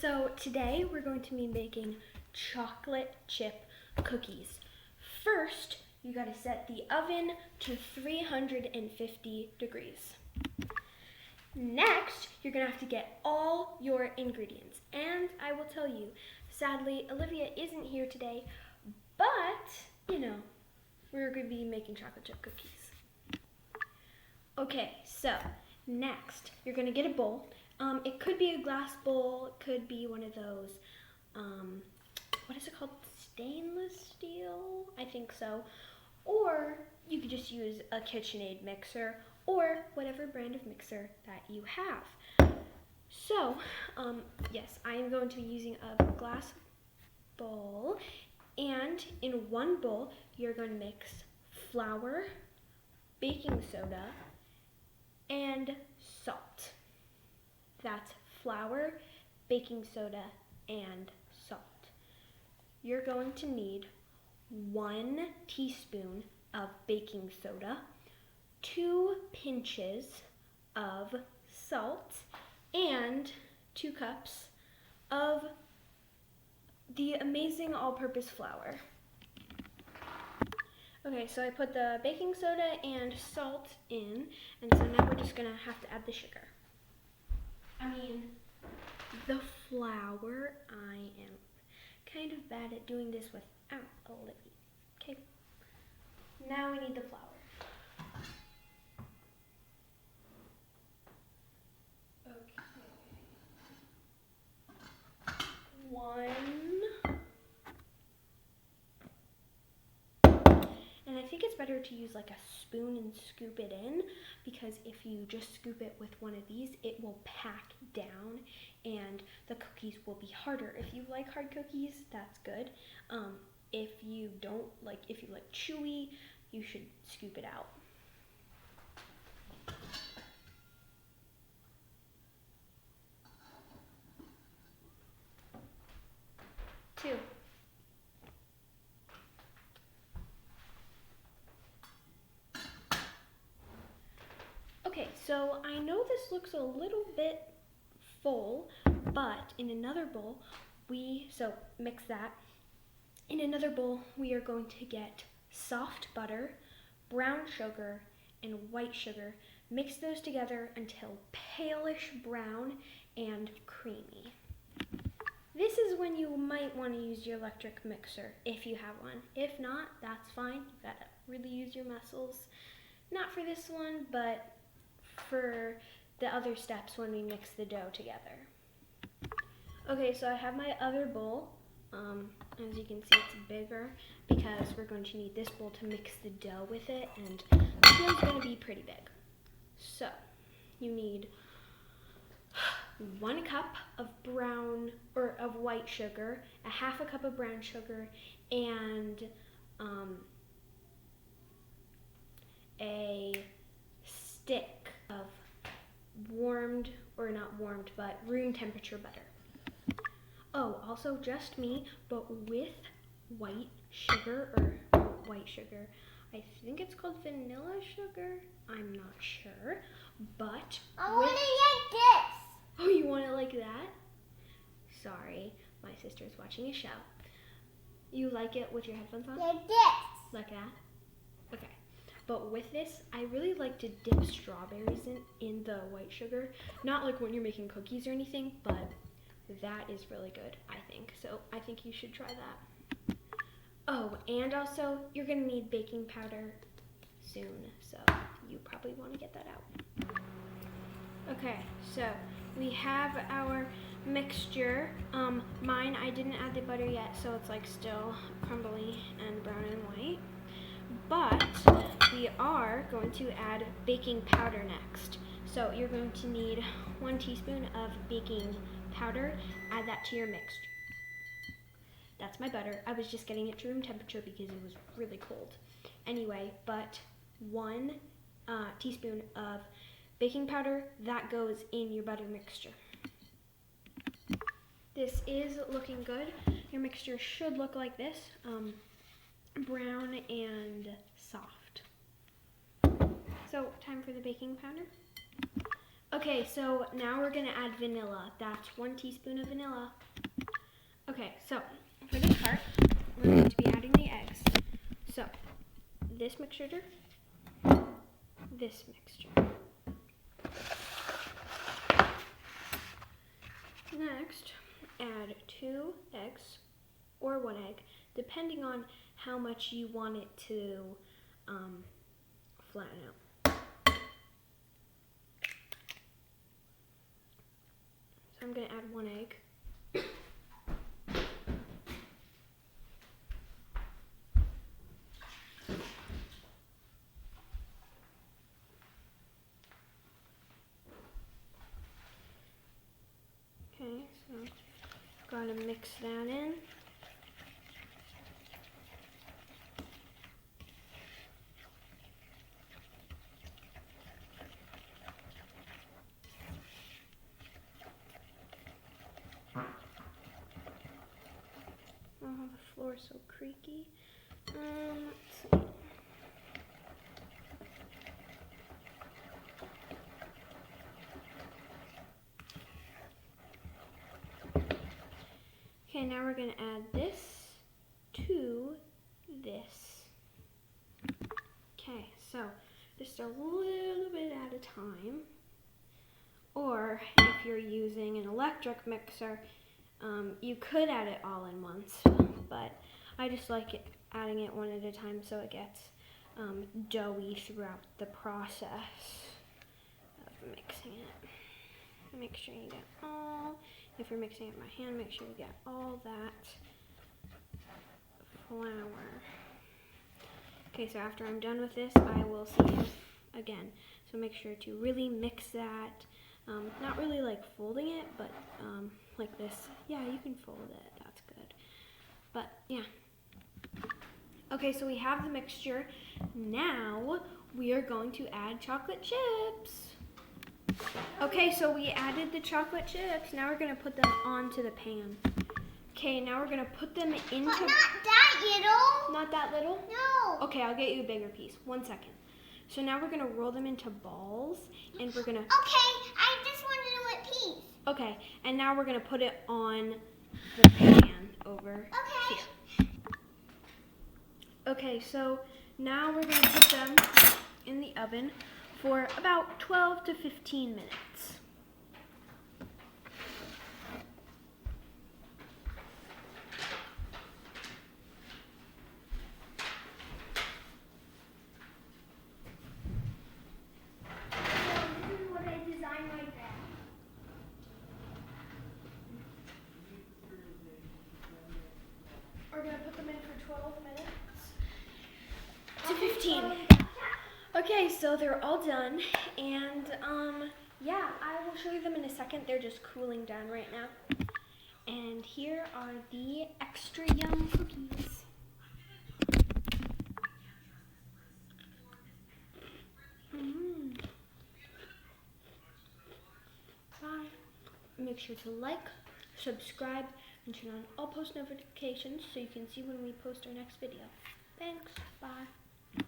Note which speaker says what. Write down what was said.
Speaker 1: So today we're going to be making chocolate chip cookies. First, you gotta set the oven to 350 degrees. Next, you're gonna have to get all your ingredients. And I will tell you, sadly, Olivia isn't here today, but, we're gonna be making chocolate chip cookies. Okay, so next, you're gonna get a bowl. It could be a glass bowl, it could be one of those, what is it called? Stainless steel? I think so. Or you could just use a KitchenAid mixer or whatever brand of mixer that you have. So, yes, I am going to be using a glass bowl, and in one bowl, you're going to mix flour, baking soda, and salt. That's flour, baking soda, and salt. You're going to need 1 teaspoon of baking soda, 2 pinches of salt, and 2 cups of the amazing all-purpose flour. Okay, so I put the baking soda and salt in, and so now we're just gonna have to add the sugar. The flour. I am kind of bad at doing this without Olivia. Okay, now we need the flour. Okay. 1. And I think it's better to use like a spoon and scoop it in, because if you just scoop it with one of these, it will pack down and the cookies will be harder. If you like hard cookies, that's good. If you don't like, if you like chewy, you should scoop it out. Two. Okay, so I know this looks a little bit full, but in another bowl, so mix that. In another bowl, we are going to get soft butter, brown sugar, and white sugar. Mix those together until palish brown and creamy. This is when you might want to use your electric mixer, if you have one. If not, that's fine. You gotta really use your muscles. Not for this one, but for the other steps when we mix the dough together. Okay, so I have my other bowl. As you can see, it's bigger because we're going to need this bowl to mix the dough with it, and the dough is going to be pretty big. So, you need 1 cup of of white sugar, a 1/2 cup of brown sugar, and a stick of but room temperature butter. Oh, also just me, but with white sugar, I think it's called vanilla sugar. I'm not sure, but
Speaker 2: I want it like this.
Speaker 1: Oh, you want it like that? Sorry, my sister's watching a show. You like it with your headphones on?
Speaker 2: Like this.
Speaker 1: Like that? Okay. But with this, I really like to dip strawberries in the white sugar. Not like when you're making cookies or anything, but that is really good, I think. So I think you should try that. Oh, and also, you're gonna need baking powder soon, so you probably wanna get that out. Okay, so we have our mixture. Mine, I didn't add the butter yet, so it's like still crumbly and brown and white. But we are going to add baking powder next. So you're going to need 1 teaspoon of baking powder. Add that to your mixture. That's my butter. I was just getting it to room temperature because it was really cold. Anyway, but 1 teaspoon of baking powder, that goes in your butter mixture. This is looking good. Your mixture should look like this. Brown and soft. So, time for the baking powder. Okay, so now we're gonna add vanilla. That's 1 teaspoon of vanilla. Okay, so for this part, we're going to be adding the eggs. So this mixture, this mixture. Next, add 2 eggs or 1 egg, depending on how much you want it to flatten out. So I'm going to add 1 egg. Okay, so gotta mix that in. Oh, the floor is so creaky. Let's see. Okay, now we're gonna add this to this. Okay, so just a little bit at a time. Or if you're using an electric mixer, you could add it all in once, but I just like it adding it one at a time so it gets doughy throughout the process of mixing it. Make sure you get all, if you're mixing it by hand, make sure you get all that flour. Okay, so after I'm done with this, I will see you again. So make sure to really mix that. Not really like folding it, but like this. Yeah, you can fold it, that's good. But yeah. Okay, so we have the mixture. Now we are going to add chocolate chips. Okay, so we added the chocolate chips. Now we're gonna put them onto the pan. Okay, now we're gonna put them into...
Speaker 2: But not that little.
Speaker 1: Not that little?
Speaker 2: No.
Speaker 1: Okay, I'll get you a bigger piece. 1 second. So now we're gonna roll them into balls, and we're gonna...
Speaker 2: Okay, I just wanted to know what piece.
Speaker 1: Okay, and now we're gonna put it on the pan over here. Okay, so now we're gonna put them in the oven for about 12 to 15 minutes. We're gonna put them in for 12 minutes to 15. Okay, so they're all done, and yeah, I will show you them in a second. They're just cooling down right now. And here are the extra yum cookies. Bye. Make sure to like, subscribe, and turn on all post notifications so you can see when we post our next video. Thanks. Bye.